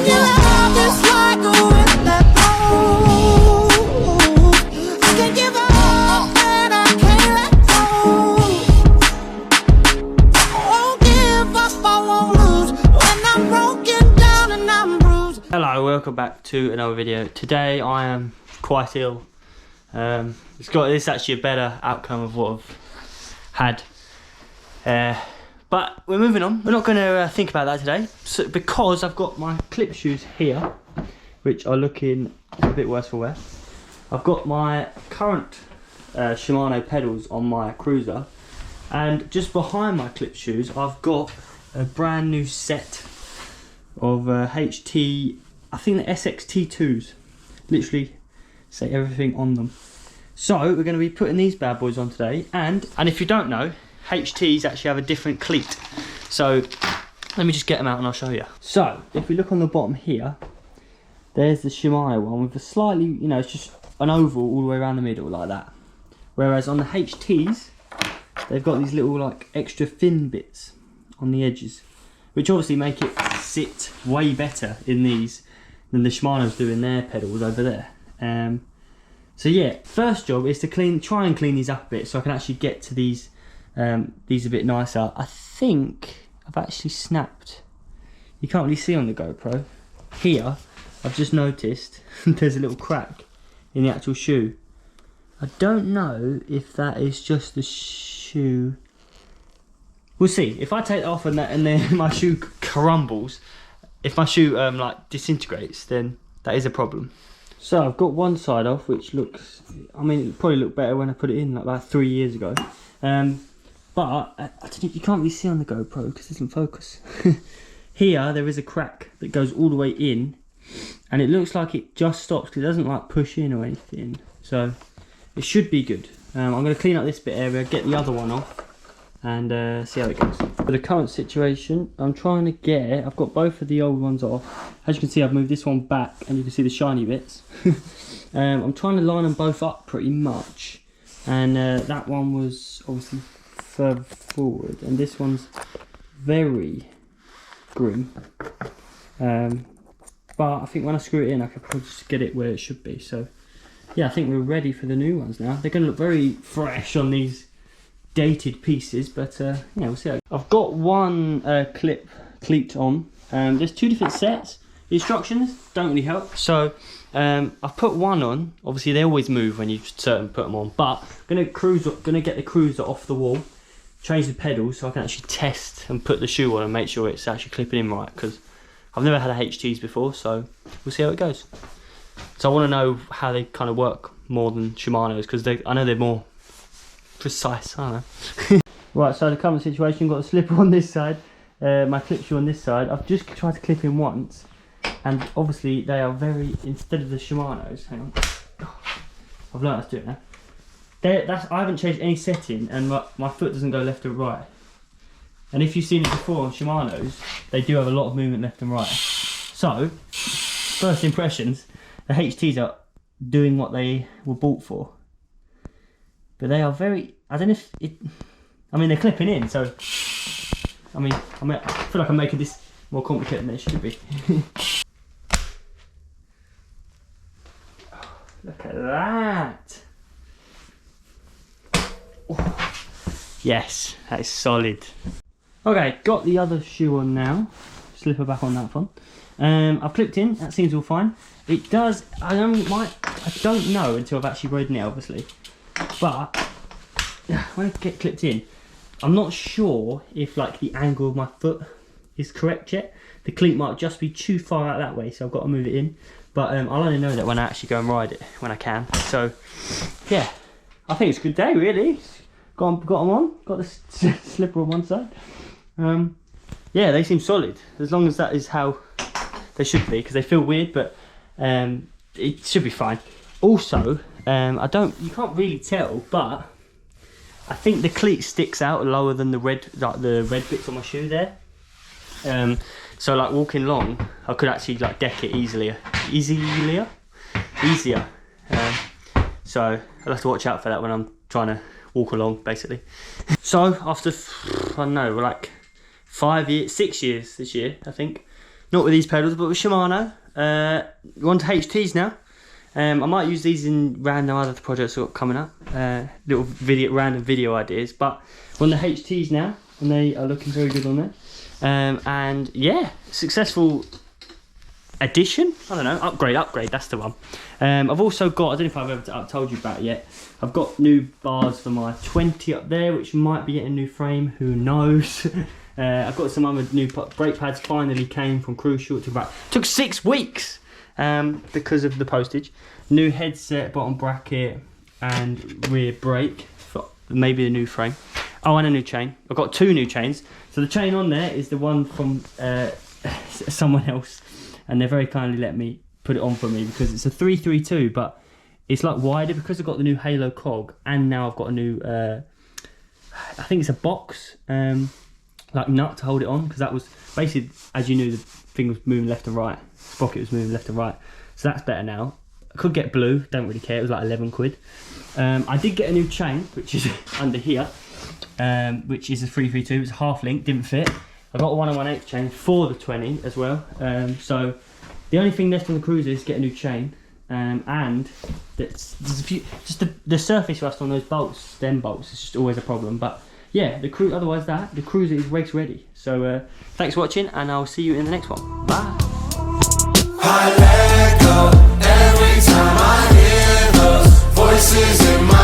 your love is like a wind that blows. I can't give up and I can't let go. I won't give up, I won't lose when I'm broken down and I'm bruised. Hello, welcome back to another video. Today I am quite ill. It's actually a better outcome of what I've had. But we're moving on. We're not going to think about that today, because I've got my clip shoes here, which are looking a bit worse for wear. I've got my current Shimano pedals on my cruiser, and just behind my clip shoes I've got a brand new set of HT, I think the SX-T2s, literally say everything on them. So we're going to be putting these bad boys on today, and if you don't know, HTs actually have a different cleat. So let me just get them out and I'll show you. So if we look on the bottom here, there's the Shimano one with a slightly, you know, it's just an oval all the way around the middle like that. Whereas on the HTs, they've got these little like extra thin bits on the edges, which obviously make it sit way better in these than the Shimano's do in their pedals over there. So yeah, first job is to try and clean these up a bit so I can actually get to these a bit nicer. I think I've actually snapped, you can't really see on the GoPro, here I've just noticed there's a little crack in the actual shoe. I don't know if that is just the shoe. We'll see. If I take it off and then my shoe crumbles, if my shoe like disintegrates, then that is a problem. So I've got one side off, which looks, I mean, it probably looked better when I put it in like about 3 years ago. But I don't know, you can't really see on the GoPro because it doesn't focus. Here there is a crack that goes all the way in, and it looks like it just stops because it doesn't like push in or anything. So it should be good. I'm going to clean up this bit area, get the other one off, and see how it goes. For the current situation, I'm trying to get, I've got both of the old ones off. As you can see, I've moved this one back and you can see the shiny bits. I'm trying to line them both up pretty much, and that one was obviously further forward and this one's very grim. But I think when I screw it in I could probably just get it where it should be. So yeah, I think we're ready for the new ones now. They're going to look very fresh on these dated pieces, but yeah, we'll see how. I've got one cleat on. There's two different sets. The instructions don't really help, so I've put one on. Obviously they always move when you put them on, but I'm gonna get the cruiser off the wall, change the pedals so I can actually test and put the shoe on and make sure it's actually clipping in right, because I've never had a HTs before, so we'll see how it goes. So I want to know how they kind of work more than Shimano's, because I know they're more precise, I don't know. Right, so the current situation, got a slipper on this side, my clip shoe on this side. I've just tried to clip in once, and obviously they are very, instead of the Shimano's, hang on, I've learned how to do it now. I haven't changed any setting, and my foot doesn't go left or right. And if you've seen it before on Shimano's, they do have a lot of movement left and right. So, first impressions, the HTs are doing what they were bought for. But they are very, I don't know if it, I mean they're clipping in, so I feel like I'm making this more complicated than it should be. Look at that. Oh, yes, that is solid. Okay, got the other shoe on now. Slipper back on that one. I've clipped in, that seems all fine. It does, I don't know until I've actually ridden it obviously. But when I get clipped in, I'm not sure if like the angle of my foot is correct yet. The cleat might just be too far out that way, so I've got to move it in. But I'll only know that when I actually go and ride it, when I can. So yeah, I think it's a good day really. Got them on, got the slipper on one side. Yeah, they seem solid, as long as that is how they should be, because they feel weird, but it should be fine. Also, you can't really tell, but I think the cleat sticks out lower than the red bits on my shoe there. So like walking along, I could actually like deck it easier. So I'll have to watch out for that when I'm trying to walk along, basically. So after, I don't know, like 6 years this year, I think, not with these pedals, but with Shimano. We're on to HTs now. I might use these in random other projects I've got coming up. Little random video ideas, but we're on the HTs now, and they are looking very good on there. And yeah, successful addition. I don't know, upgrade. That's the one. I've also got, I don't know if I've ever told you about it yet. I've got new bars for my 20 up there, which might be getting a new frame. Who knows? I've got some other new brake pads. Finally came from Crucial. It took 6 weeks because of the postage. New headset, bottom bracket, and rear brake. For maybe a new frame. Oh, and a new chain. I've got 2 new chains. So the chain on there is the one from someone else, and they very kindly let me put it on for me because it's a 332, but it's like wider because I've got the new Halo cog, and now I've got a new I think it's a box like nut to hold it on, because that was basically, as you knew, the thing was moving left and right, sprocket was moving left and right, so that's better now. I could get blue, don't really care, it was like 11 quid. I did get a new chain, which is under here, which is a 332, it's half link, didn't fit. I got a 1 1/8 chain for the 20 as well, so the only thing left on the Cruiser is get a new chain, and there's a few, just the surface rust on those bolts, stem bolts, is just always a problem. But yeah, otherwise the Cruiser is race ready. So thanks for watching, and I'll see you in the next one. Bye. I let go every time I hear those voices in my